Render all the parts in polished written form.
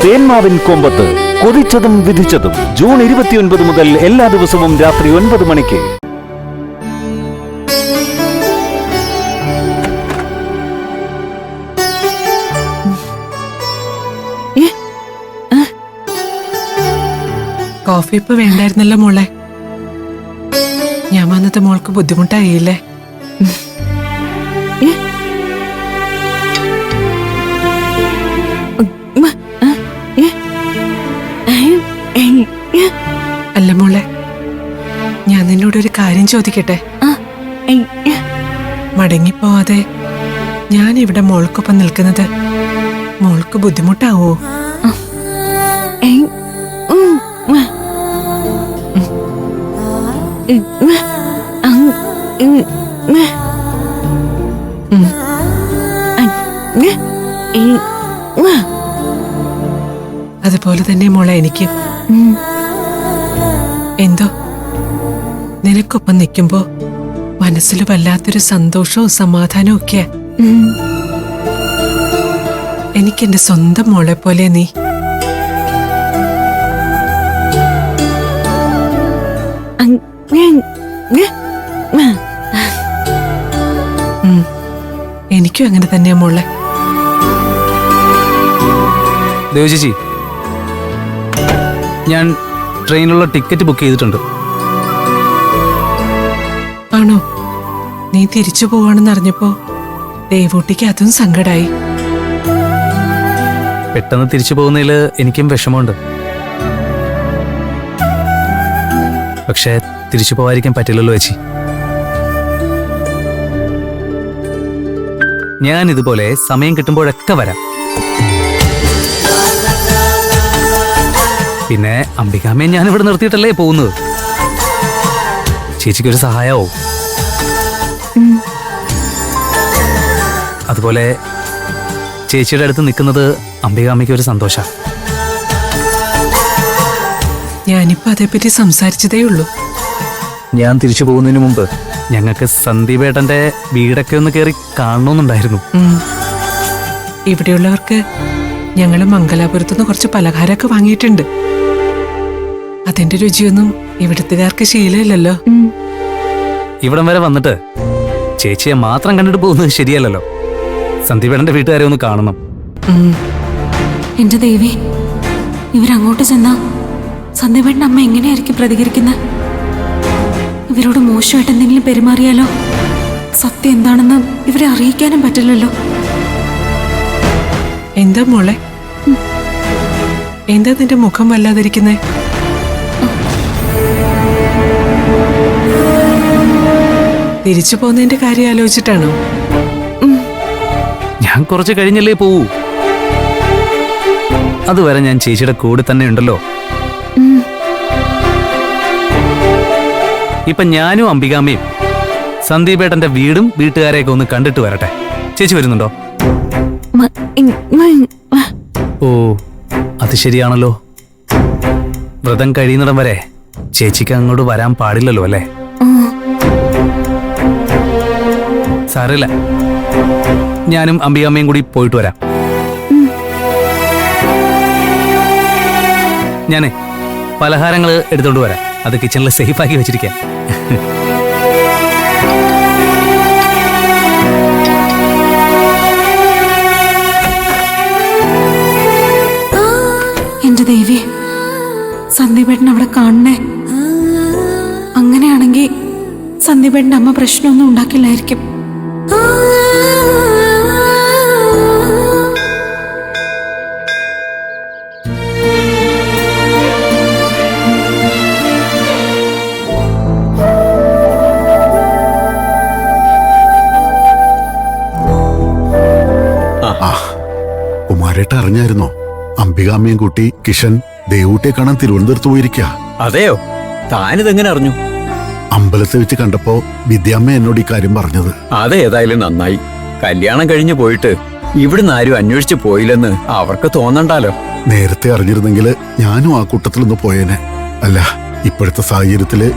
തേന്മാവിൻ കൊമ്പത്ത് കൊതിച്ചതും വിധിച്ചതും June 29 മുതൽ എല്ലാ ദിവസവും രാത്രി 9 മണിക്ക്. കോഫി ഇപ്പൊ വേണ്ടായിരുന്നല്ലോ മോളെ. ഞാൻ വന്നത് മോൾക്ക് ബുദ്ധിമുട്ടായില്ലേ? അല്ല മോളെ, ഞാൻ നിന്നോടൊരു കാര്യം ചോദിക്കട്ടെ? മടങ്ങിപ്പോവാതെ ഞാൻ ഇവിടെ മോൾക്കൊപ്പം നിൽക്കുന്നത് മോൾക്ക് ബുദ്ധിമുട്ടാവോ? അതുപോലെ തന്നെ മോളെ എനിക്ക് എന്തോ നിനക്കൊപ്പം നിൽക്കുമ്പോ മനസ്സിൽ വല്ലാത്തൊരു സന്തോഷവും സമാധാനവും ഒക്കെയാ. എനിക്കെന്റെ സ്വന്തം മോളെ പോലെ നീ. എനിക്കും അങ്ങനെ തന്നെയാ മോളെ. ദേവചേച്ചി, ഞാൻ ട്രെയിനിലുള്ള ടിക്കറ്റ് ബുക്ക് ചെയ്തിട്ടുണ്ട്. ആണോ? നീ തിരിച്ചു പോവാണെന്ന് അറിഞ്ഞപ്പോ ദേവൂട്ടിക്ക് അതും സങ്കടായി. പെട്ടെന്ന് തിരിച്ചു പോകുന്നതിൽ എനിക്കും വിഷമമുണ്ട്. പക്ഷേ തിരിച്ചു പോകാതിരിക്കാൻ പറ്റില്ലല്ലോ ചേച്ചി. ഞാൻ ഇതുപോലെ സമയം കിട്ടുമ്പോഴൊക്കെ വരാം. പിന്നെ അംബികാമ്മയെ ഞാൻ ഇവിടെ നിർത്തിയിട്ടല്ലേ പോകുന്നത്. ചേച്ചിക്കൊരു സഹായമാവും. അതുപോലെ ചേച്ചിയുടെ അടുത്ത് നിൽക്കുന്നത് അംബികാമ്മയ്ക്ക് ഒരു സന്തോഷമാണ്. ഞാനിപ്പോ അതേപ്പറ്റി സംസാരിച്ചതേ ഉള്ളൂ. ഞാൻ തിരിച്ചു പോകുന്നതിന് മുമ്പ് ഞങ്ങൾക്ക് സന്ദീപേട്ടന്റെ വീടൊക്കെ ഒന്ന് കയറി കാണണമെന്നുണ്ടായിരുന്നു. ഇവിടെയുള്ളവർക്ക് ഞങ്ങള് മംഗലാപുരത്തുനിന്ന് കുറച്ച് പലഹാരമൊക്കെ വാങ്ങിയിട്ടുണ്ട്. അതിന്റെ രുചിയൊന്നും ഇവിടുത്തുകാർക്ക് ശീലമില്ലല്ലോ. ഇവിടം വരെ വന്നിട്ട് ചേച്ചിയെ മാത്രം കണ്ടിട്ട് പോകുന്നത് ശരിയല്ലല്ലോ. സന്ദീപേട്ടന്റെ വീട്ടുകാരെ ഒന്ന് കാണണം. എന്റെ ദേവി, ഇവരങ്ങോട്ട് ചെന്നാ സന്ദീപേട്ടന്റെ അമ്മ എങ്ങനെയായിരിക്കും പ്രതികരിക്കുന്നത്? ഇവരോട് മോശമായിട്ട് എന്തെങ്കിലും പെരുമാറിയാലോ? സത്യം എന്താണെന്ന് ഇവരെ അറിയിക്കാനും പറ്റില്ലല്ലോ. എന്താ മോളെ, എന്താ നിന്റെ മുഖം വല്ലാതിരിക്കുന്നേ? തിരിച്ചു പോകുന്നതിന്റെ കാര്യം ആലോചിച്ചിട്ടാണോ? ഞാൻ കുറച്ച് കഴിഞ്ഞല്ലേ പോവൂ. അതുവരെ ഞാൻ ചേച്ചിയുടെ കൂടെ തന്നെ ഉണ്ടല്ലോ. ഇപ്പൊ ഞാനും അംബികാമ്മയും സന്ദീപേട്ടന്റെ വീടും വീട്ടുകാരെയൊക്കെ ഒന്ന് കണ്ടിട്ട് വരട്ടെ. ചേച്ചി വരുന്നുണ്ടോ? ഓ, അത് ശരിയാണല്ലോ. വ്രതം കഴിയുന്നിടം വരെ ചേച്ചിക്ക് അങ്ങോട്ട് വരാൻ പാടില്ലല്ലോ അല്ലേ? സാരമില്ല, ഞാനും അംബികാമ്മയും കൂടി പോയിട്ട് വരാം. ഞാനേ പലഹാരങ്ങൾ എടുത്തോണ്ട് വരാം. അത് കിച്ചണിൽ സേഫാക്കി വെച്ചിരിക്കാം. എന്റെ ദേവി, സന്ദീപേട്ടൻ അവിടെ കാണണേ. അങ്ങനെയാണെങ്കിൽ സന്ദീപേട്ടന്റെ അമ്മ പ്രശ്നമൊന്നും ഉണ്ടാക്കില്ലായിരിക്കും. കുമാരേട്ട അറിഞ്ഞായിരുന്നോ? അംബികാമ്മയും കുട്ടി കിഷൻ ദേവൂട്ടിയെ കാണാൻ തിരുവനന്തപുരത്ത് പോയിരിക്കാ. അതെയോ? താനിതെങ്ങനെ അറിഞ്ഞു? അമ്പലത്തിൽ വെച്ച് കണ്ടപ്പോ വിദ്യാമ്മ എന്നോട് ഈ കാര്യം പറഞ്ഞത്. അതേതായാലും നന്നായി. കല്യാണം കഴിഞ്ഞു പോയിട്ട് ഇവിടുന്ന് ആരും അന്വേഷിച്ചു പോയില്ലെന്ന് അവർക്ക് തോന്നണ്ടാലോ. നേരത്തെ അറിഞ്ഞിരുന്നെങ്കിൽ ഞാനും ആ കൂട്ടത്തിലൊന്ന് പോയേനെ. അല്ല, ഇപ്പോഴത്തെ സാഹചര്യത്തില്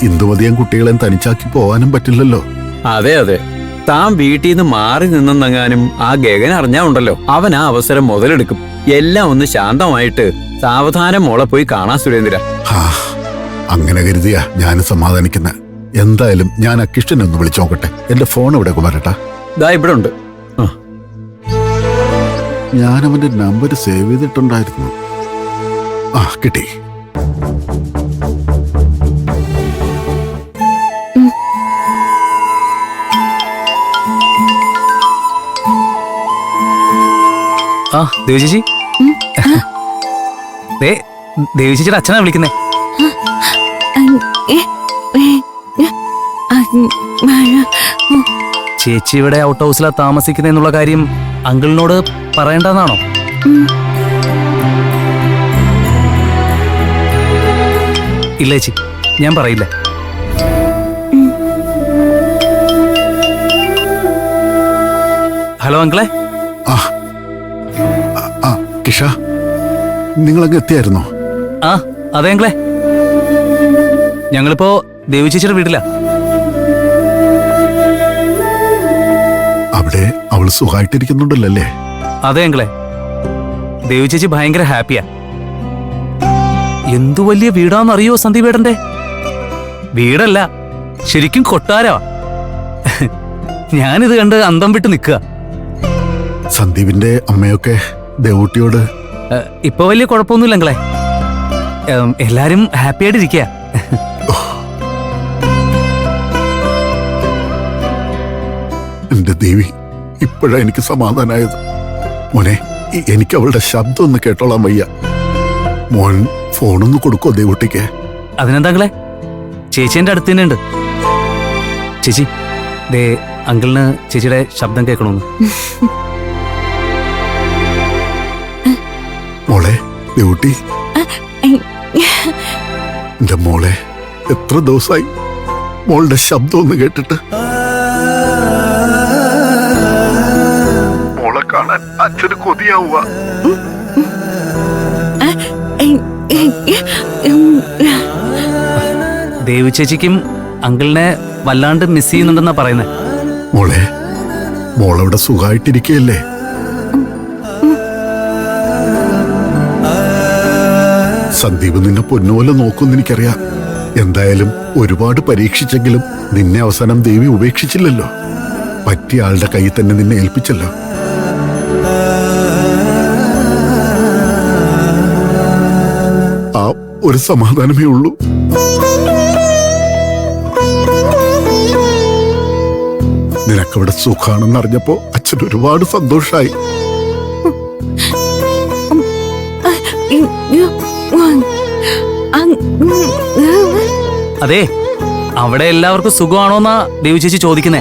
ഇന്ദുമതിയും കുട്ടികളെയും തനിച്ചാക്കി പോവാനും പറ്റില്ലല്ലോ. അതെ അതെ, താൻ വീട്ടിൽ നിന്ന് മാറി നിന്നെങ്ങാനും ആ ഗഗൻ അറിഞ്ഞാ ഉണ്ടല്ലോ, അവൻ ആ അവസരം മുതലെടുക്കും. എല്ലാം ഒന്ന് ശാന്തമായിട്ട് സാവധാനം മോളെ പോയി കാണാൻ സുരേന്ദ്ര. ഹാ, അങ്ങനെ കരുതിയാ ഞാൻ സമാധാനിക്കുന്ന. എന്തായാലും ഞാൻ ആ കിഷനെ ഒന്ന് വിളിച്ചു നോക്കട്ടെ. എന്റെ ഫോൺ ഇവിടെ കുമാരേട്ടാ. ദാ ഇവിടെ ഉണ്ട്. ഞാൻ അവന്റെ നമ്പർ സേവ് ചെയ്തിട്ടുണ്ടായിരുന്നു. ആ, കിട്ടി. ആ ദേവി ചേച്ചി, ദേവി ചേച്ചിയുടെ അച്ഛനാ വിളിക്കുന്നേ. ചേച്ചി ഇവിടെ ഔട്ട് ഹൗസിലാ താമസിക്കുന്നതെന്നുള്ള കാര്യം അങ്കിളിനോട് പറയണ്ടെന്നാണോ? ഇല്ല ചേച്ചി, ഞാൻ പറയില്ല. ഹലോ അങ്കിളെ. ആ ആ കിഷ, നിങ്ങളങ്ങ് എത്തിയായിരുന്നോ? ആ അതെ അങ്കിളെ, ഞങ്ങളിപ്പോ ദേവി ചേച്ചിയുടെ വീട്ടിലാ. അവിടെ അവൾ സുഖമായിട്ടിരിക്കുന്നുണ്ടല്ലേ? അതെ അങ്കിളെ, ദേവി ചേച്ചി ഭയങ്കര ഹാപ്പിയാ. എന്തു വലിയ വീടാന്നറിയോ സന്ദീപേട്ടന്റെ? വീടല്ല, ശരിക്കും കൊട്ടാരമാ. ഞാനിത് കണ്ട് അന്തം വിട്ട് നിൽക്കുക. സന്ദീപിന്റെ അമ്മയൊക്കെ ദേവൂട്ടിയോട്? ഇപ്പൊ വലിയ കുഴപ്പമൊന്നുമില്ല അങ്കിളെ, എല്ലാരും ഹാപ്പി ആയിട്ടിരിക്കുക. എന്റെ ദേവി, ഇപ്പോഴാ എനിക്ക് സമാധാനായത്. മോനെ, എനിക്ക് അവളുടെ ശബ്ദം ഒന്ന് കേട്ടോളാൻ വയ്യ. മോൻ ഫോണൊന്ന് കൊടുക്കോ ദേവൂട്ടിക്ക്? അതിനെന്താ അങ്കിളെ, ചേച്ചി എന്റെ അടുത്ത് തന്നെ ഉണ്ട്. ചേച്ചി, ദേ അങ്കിളിന് ചേച്ചിയുടെ ശബ്ദം കേൾക്കണമെന്ന്. മോളെ ദേവൂട്ടി, എന്റെ മോളെ, എത്ര ദിവസമായി മോളുടെ ശബ്ദം ഒന്ന് കേട്ടിട്ട്. മോളെ കാണാൻ അച്ഛന് കൊതിയാവുക. ദേവി ചേച്ചിക്കും അങ്കിളിനെ വല്ലാണ്ട് മിസ് ചെയ്യുന്നുണ്ടെന്നാ പറയുന്നത്. മോളെ, മോളവിടെ സുഖമായിട്ടിരിക്കുകയല്ലേ? സന്ദീപ് നിന്നെ പൊന്നുപോലെ നോക്കുമെന്ന് എനിക്കറിയാം. എന്തായാലും ഒരുപാട് പരീക്ഷിച്ചെങ്കിലും നിന്നെ അവസാനം ദേവി ഉപേക്ഷിച്ചില്ലല്ലോ. പറ്റിയ ആളുടെ കയ്യിൽ തന്നെ നിന്നെ ഏൽപ്പിച്ചല്ലോ. ആ ഒരു സമാധാനമേ ഉള്ളൂ. നിനക്കവിടെ സുഖാണെന്ന് അറിഞ്ഞപ്പോ അച്ഛൻ ഒരുപാട് സന്തോഷായി. അതെ, അവിടെ എല്ലാവർക്കും സുഖമാണോന്നാ ദേവി ചേച്ചി ചോദിക്കുന്നേ.